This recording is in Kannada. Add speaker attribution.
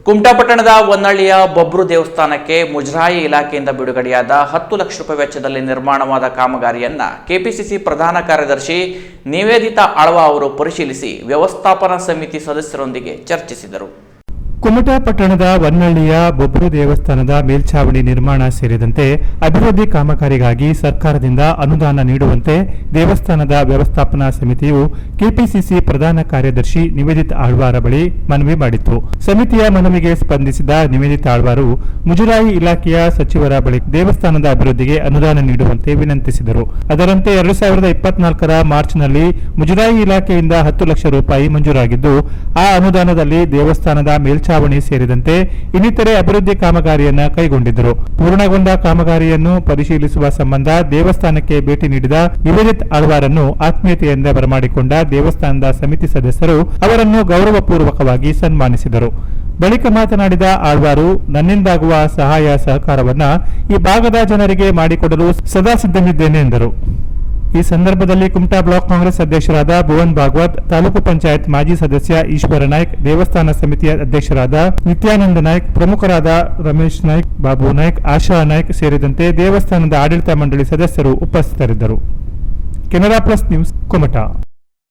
Speaker 1: ಕುಮಟಾ ಪಟ್ಟಣದ ಹೊನ್ನಳ್ಳಿಯ ಬೊಬ್ರು ದೇವಸ್ಥಾನಕ್ಕೆ ಮುಜರಾಯಿ ಇಲಾಖೆಯಿಂದ ಬಿಡುಗಡೆಯಾದ 10 ಲಕ್ಷ ರೂಪಾಯಿ ವೆಚ್ಚದಲ್ಲಿ ನಿರ್ಮಾಣವಾದ ಕಾಮಗಾರಿಯನ್ನ ಕೆಪಿಸಿಸಿ ಪ್ರಧಾನ ಕಾರ್ಯದರ್ಶಿ ನಿವೇದಿತಾ ಆಳ್ವ ಅವರು ಪರಿಶೀಲಿಸಿ ವ್ಯವಸ್ಥಾಪನಾ ಸಮಿತಿ ಸದಸ್ಯರೊಂದಿಗೆ ಚರ್ಚಿಸಿದರು.
Speaker 2: ಕುಮಟಾ ಪಟ್ಟಣದ ಹೊನ್ನಳ್ಳಿಯ ಬೊಬ್ರು ದೇವಸ್ಥಾನದ ಮೇಲ್ಛಾವಣಿ ನಿರ್ಮಾಣ ಸೇರಿದಂತೆ ಅಭಿವೃದ್ಧಿ ಕಾಮಗಾರಿಗಾಗಿ ಸರ್ಕಾರದಿಂದ ಅನುದಾನ ನೀಡುವಂತೆ ದೇವಸ್ಥಾನದ ವ್ಯವಸ್ಥಾಪನಾ ಸಮಿತಿಯು ಕೆಪಿಸಿಸಿ ಪ್ರಧಾನ ಕಾರ್ಯದರ್ಶಿ ನಿವೇದಿತಾ ಆಳ್ವಾರ ಬಳಿ ಮನವಿ ಮಾಡಿತ್ತು. ಸಮಿತಿಯ ಮನವಿಗೆ ಸ್ಪಂದಿಸಿದ ನಿವೇದಿತಾ ಆಳ್ವಾರು ಮುಜರಾಯಿ ಇಲಾಖೆಯ ಸಚಿವರ ಬಳಿ ದೇವಸ್ಥಾನದ ಅಭಿವೃದ್ಧಿಗೆ ಅನುದಾನ ನೀಡುವಂತೆ ವಿನಂತಿಸಿದರು. ಅದರಂತೆ 2024ರ ಮಾರ್ಚ್ನಲ್ಲಿ ಮುಜರಾಯಿ ಇಲಾಖೆಯಿಂದ 10 ಲಕ್ಷ ರೂಪಾಯಿ ಮಂಜೂರಾಗಿದ್ದು, ಆ ಅನುದಾನದಲ್ಲಿ ದೇವಸ್ಥಾನದ ಮೇಲ್ಛಾವಣಿ ಸೇರಿದಂತೆ ಇನ್ನಿತರೆ ಅಭಿವೃದ್ಧಿ ಕಾಮಗಾರಿಯನ್ನು ಕೈಗೊಂಡಿದ್ದರು. ಪೂರ್ಣಗೊಂಡ ಕಾಮಗಾರಿಯನ್ನು ಪರಿಶೀಲಿಸುವ ಸಂಬಂಧ ದೇವಸ್ಥಾನಕ್ಕೆ ಭೇಟಿ ನೀಡಿದ ನಿವೇದಿತಾ ಆಳ್ವಾರನ್ನು ಆತ್ಮೀಯತೆಯಿಂದ ಬರಮಾಡಿಕೊಂಡ ದೇವಸ್ಥಾನದ ಸಮಿತಿ ಸದಸ್ಯರು ಅವರನ್ನು ಗೌರವಪೂರ್ವಕವಾಗಿ ಸನ್ಮಾನಿಸಿದರು. ಬಳಿಕ ಮಾತನಾಡಿದ ಆಳ್ವಾರು, ನನ್ನಿಂದಾಗುವ ಸಹಾಯ ಸಹಕಾರವನ್ನ ಈ ಭಾಗದ ಜನರಿಗೆ ಮಾಡಿಕೊಡಲು ಸದಾ ಸಿದ್ಧನಿದ್ದೇನೆ ಎಂದರು. ಈ ಸಂದರ್ಭದಲ್ಲಿ ಕುಮಟಾ ಬ್ಲಾಕ್ ಕಾಂಗ್ರೆಸ್ ಅಧ್ಯಕ್ಷರಾದ ಭುವನ್ ಭಾಗವತ್, ತಾಲೂಕು ಪಂಚಾಯತ್ ಮಾಜಿ ಸದಸ್ಯ ಈಶ್ವರ ನಾಯ್ಕ್, ದೇವಸ್ಥಾನ ಸಮಿತಿಯ ಅಧ್ಯಕ್ಷರಾದ ನಿತ್ಯಾನಂದ ನಾಯ್ಕ್, ಪ್ರಮುಖರಾದ ರಮೇಶ್ ನಾಯ್ಕ್, ಬಾಬು ನಾಯ್ಕ್, ಆಶಾ ನಾಯ್ಕ್ ಸೇರಿದಂತೆ ದೇವಸ್ಥಾನದ ಆಡಳಿತ ಮಂಡಳಿ ಸದಸ್ಯರು ಉಪಸ್ಥಿತರಿದ್ದರು. Canara plus news, Kumta.